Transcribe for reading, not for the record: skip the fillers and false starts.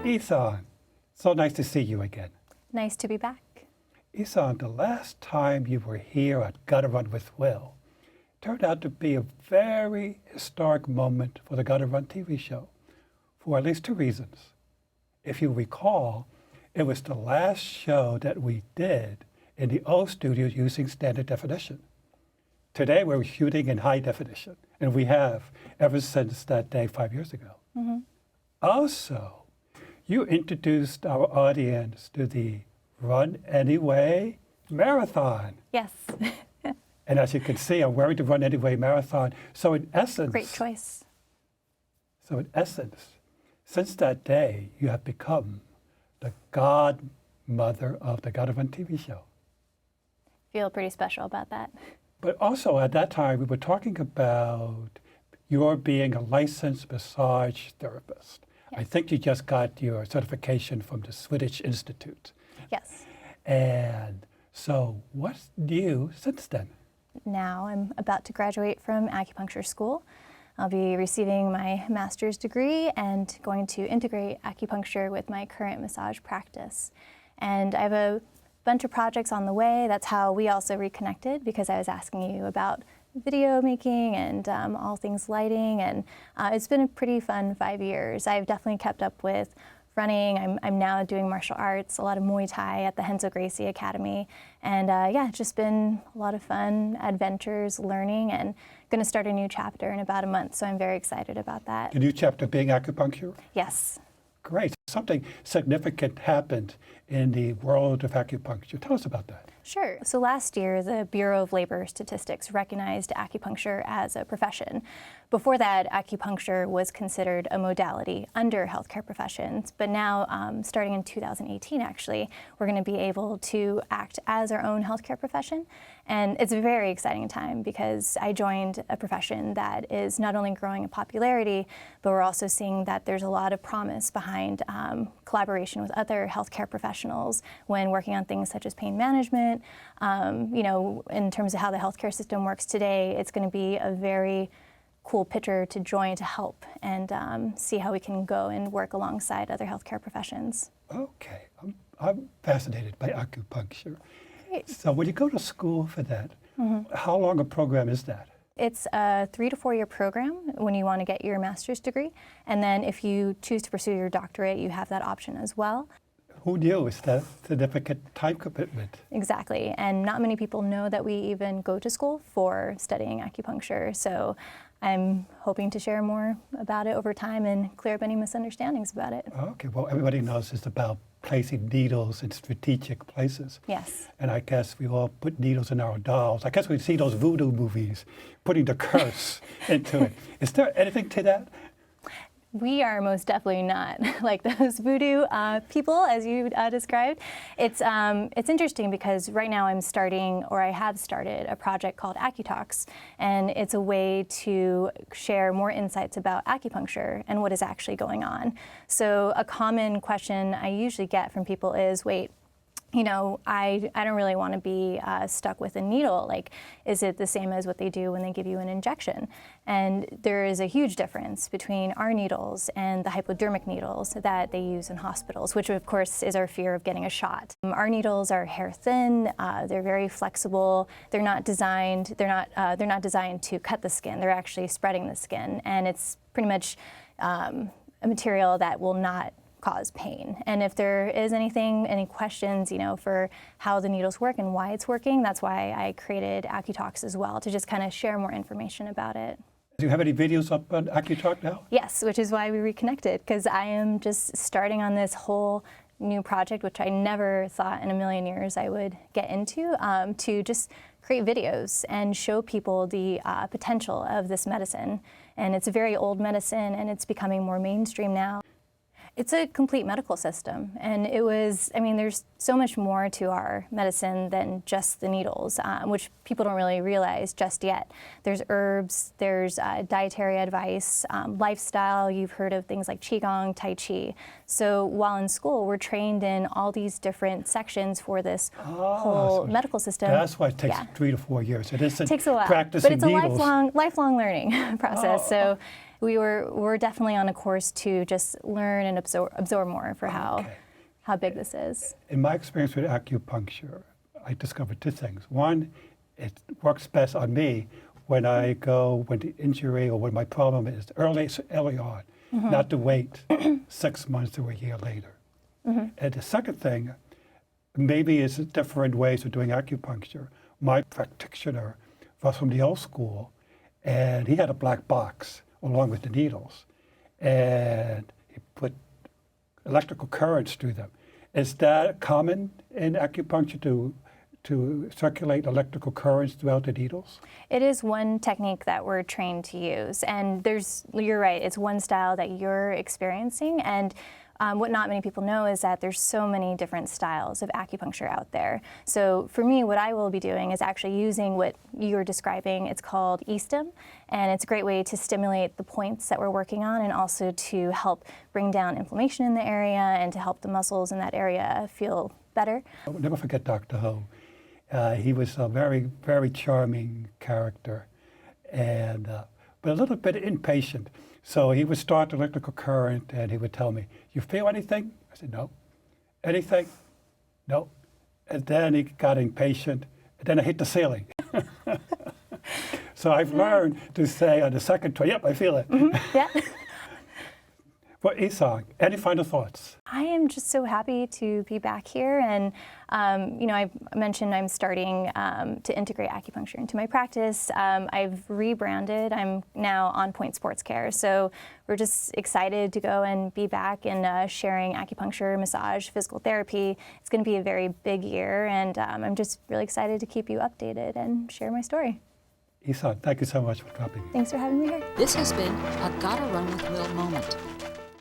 Isang, so nice to see you again. Nice to be back. Isang, the last time you were here at Gotta Run with Will turned out to be a very historic moment for the Gotta Run TV show, for at least two reasons. If you recall, it was the last show that we did in the old studios using standard definition. Today we're shooting in high definition, and we have ever since that day 5 years ago. Mm-hmm. Also, you introduced our audience to the Run Anyway Marathon. Yes. And as you can see, I'm wearing the Run Anyway Marathon. So in essence, Great choice. So in essence, since that day, you have become the godmother of the Gotta Run TV show. Feel pretty special about that. But also at that time, we were talking about your being a licensed massage therapist. Yes. I think you just got your certification from the Swedish Institute. Yes. And so what's new since then? Now I'm about to graduate from acupuncture school. I'll be receiving my master's degree and going to integrate acupuncture with my current massage practice. And I have a bunch of projects on the way. That's how we also reconnected, because I was asking you about video making and all things lighting, and it's been a pretty fun 5 years. I've definitely kept up with running. I'm now doing martial arts, a lot of Muay Thai at the Henzo Gracie Academy, and yeah, it's just been a lot of fun adventures, learning, and going to start a new chapter in about a month, so I'm very excited about that. The new chapter being acupuncture? Yes. Great. Something significant happened in the world of acupuncture. Tell us about that. Sure. So last year, the Bureau of Labor Statistics recognized acupuncture as a profession. Before that, acupuncture was considered a modality under healthcare professions. But now, starting in 2018, actually, we're going to be able to act as our own healthcare profession. And it's a very exciting time, because I joined a profession that is not only growing in popularity, but we're also seeing that there's a lot of promise behind collaboration with other healthcare professionals when working on things such as pain management. You know, in terms of how the healthcare system works today, it's going to be a very cool picture to join to help and see how we can go and work alongside other healthcare professions. Okay, I'm fascinated by acupuncture. Great. So when you go to school for that, how long a program is that? It's a 3 to 4 year program when you want to get your master's degree. And then if you choose to pursue your doctorate, you have that option as well. Who knew? It's that significant time commitment. Exactly. And not many people know that we even go to school for studying acupuncture. So I'm hoping to share more about it over time and clear up any misunderstandings about it. Okay, well, everybody knows it's about placing needles in strategic places. Yes. And I guess we all put needles in our dolls. I guess we see those voodoo movies, putting the curse into it. Is there anything to that? We are most definitely not like those voodoo people, as you described. It's interesting because right now I'm starting, or I have started, a project called AccuTalks, and it's a way to share more insights about acupuncture and what is actually going on. So a common question I usually get from people is, wait, you know, I don't really want to be stuck with a needle. Like, is it the same as what they do when they give you an injection? And there is a huge difference between our needles and the hypodermic needles that they use in hospitals, which of course is our fear of getting a shot. Our needles are hair thin. They're very flexible. They're not designed. They're not designed to cut the skin. They're actually spreading the skin, and it's pretty much a material that will not cause pain. And if there is any questions, you know, for how the needles work and why it's working, that's why I created AccuTalks as well, to just kind of share more information about it. Do you have any videos up on AccuTalk now? Yes, which is why we reconnected, because I am just starting on this whole new project, which I never thought in a million years I would get into, to just create videos and show people the potential of this medicine. And it's a very old medicine, and it's becoming more mainstream now. It's a complete medical system, and it was, I mean, there's so much more to our medicine than just the needles, which people don't really realize just yet. There's herbs, there's dietary advice, lifestyle. You've heard of things like Qigong, Tai Chi. So while in school, we're trained in all these different sections for this whole medical system. That's why it takes 3 to 4 years. It isn't takes a while, practicing but it's a needles. lifelong learning process. So we're definitely on a course to just learn and absorb more for how big this is. In my experience with acupuncture, I discovered two things. One, it works best on me when I go when the injury or when my problem is early on, not to wait 6 months or a year later. And the second thing, maybe it's different ways of doing acupuncture. My practitioner was from the old school, and he had a black box along with the needles, and he put electrical currents through them. Is that common in acupuncture to circulate electrical currents throughout the needles? It is one technique that we're trained to use, and you're right, it's one style that you're experiencing, and what not many people know is that there's so many different styles of acupuncture out there. So for me, what I will be doing is actually using what you're describing. It's called e-stim, and it's a great way to stimulate the points that we're working on and also to help bring down inflammation in the area and to help the muscles in that area feel better. I'll never forget Dr. Ho. He was a very, very charming character, and but a little bit impatient. So he would start the electrical current, and he would tell me, "You feel anything?" I said, "No." "Anything?" "No." And then he got impatient, and then I hit the ceiling. So I've learned to say on the second try, "Yep, I feel it." Yeah. Well, Isang, any final thoughts? I am just so happy to be back here, and I mentioned I'm starting to integrate acupuncture into my practice. I've rebranded. I'm now On Point Sports Care, so we're just excited to go and be back and sharing acupuncture, massage, physical therapy. It's going to be a very big year, and I'm just really excited to keep you updated and share my story. Isang, thank you so much for dropping in. Thanks for having me here. This has been a Gotta Run with Will moment.